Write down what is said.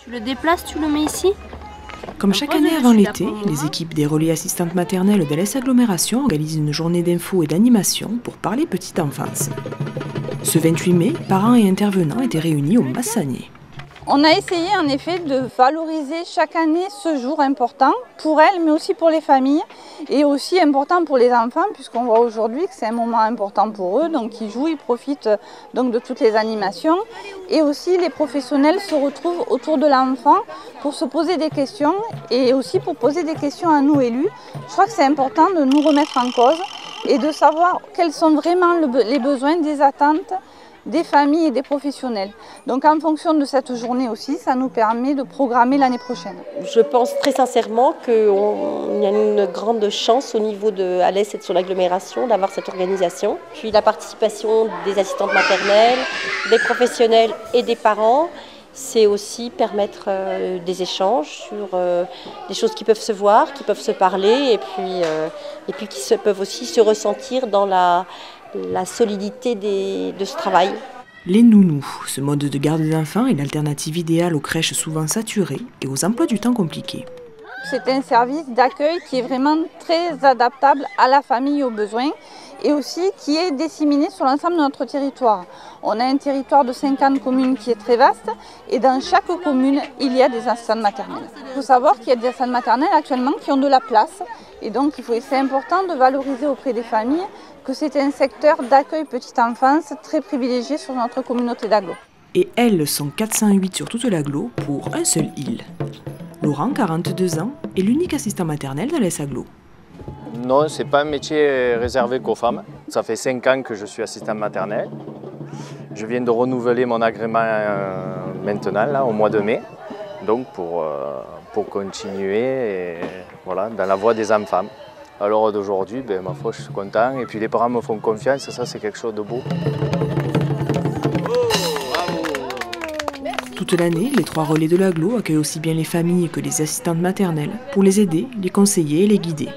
Tu le déplaces, tu le mets ici? Comme chaque année avant l'été, les équipes des relais assistantes maternelles de l'Est Agglomération organisent une journée d'infos et d'animation pour parler petite enfance. Ce 28 mai, parents et intervenants étaient réunis au Massagné. On a essayé en effet de valoriser chaque année ce jour important pour elles, mais aussi pour les familles et aussi important pour les enfants, puisqu'on voit aujourd'hui que c'est un moment important pour eux, donc ils jouent, ils profitent donc de toutes les animations. Et aussi les professionnels se retrouvent autour de l'enfant pour se poser des questions et aussi pour poser des questions à nous élus. Je crois que c'est important de nous remettre en cause et de savoir quels sont vraiment les besoins, des attentes des familles et des professionnels. Donc en fonction de cette journée aussi, ça nous permet de programmer l'année prochaine. Je pense très sincèrement qu'il y a une grande chance au niveau de Alès et de son agglomération d'avoir cette organisation. Puis la participation des assistantes maternelles, des professionnels et des parents, c'est aussi permettre des échanges sur des choses qui peuvent se voir, qui peuvent se parler et puis qui peuvent aussi se ressentir dans la solidité de ce travail. Les nounous, ce mode de garde d'enfants est l'alternative idéale aux crèches souvent saturées et aux emplois du temps compliqués. C'est un service d'accueil qui est vraiment très adaptable à la famille et aux besoins et aussi qui est disséminé sur l'ensemble de notre territoire. On a un territoire de 50 communes qui est très vaste et dans chaque commune, il y a des assistantes maternelles. Il faut savoir qu'il y a des assistantes maternelles actuellement qui ont de la place et donc c'est important de valoriser auprès des familles que c'est un secteur d'accueil petite enfance très privilégié sur notre communauté d'agglo. Et elles sont 408 sur toute l'agglo pour un seul île. Laurent, 42 ans, est l'unique assistant maternel de l'Est Agglo. Non, ce n'est pas un métier réservé qu'aux femmes. Ça fait 5 ans que je suis assistant maternel. Je viens de renouveler mon agrément maintenant, là, au mois de mai, donc pour continuer voilà, dans la voie des enfants. À l'heure d'aujourd'hui, ma foi, je suis content. Et puis les parents me font confiance, ça c'est quelque chose de beau. Toute l'année, les 3 relais de l'agglo accueillent aussi bien les familles que les assistantes maternelles pour les aider, les conseiller et les guider.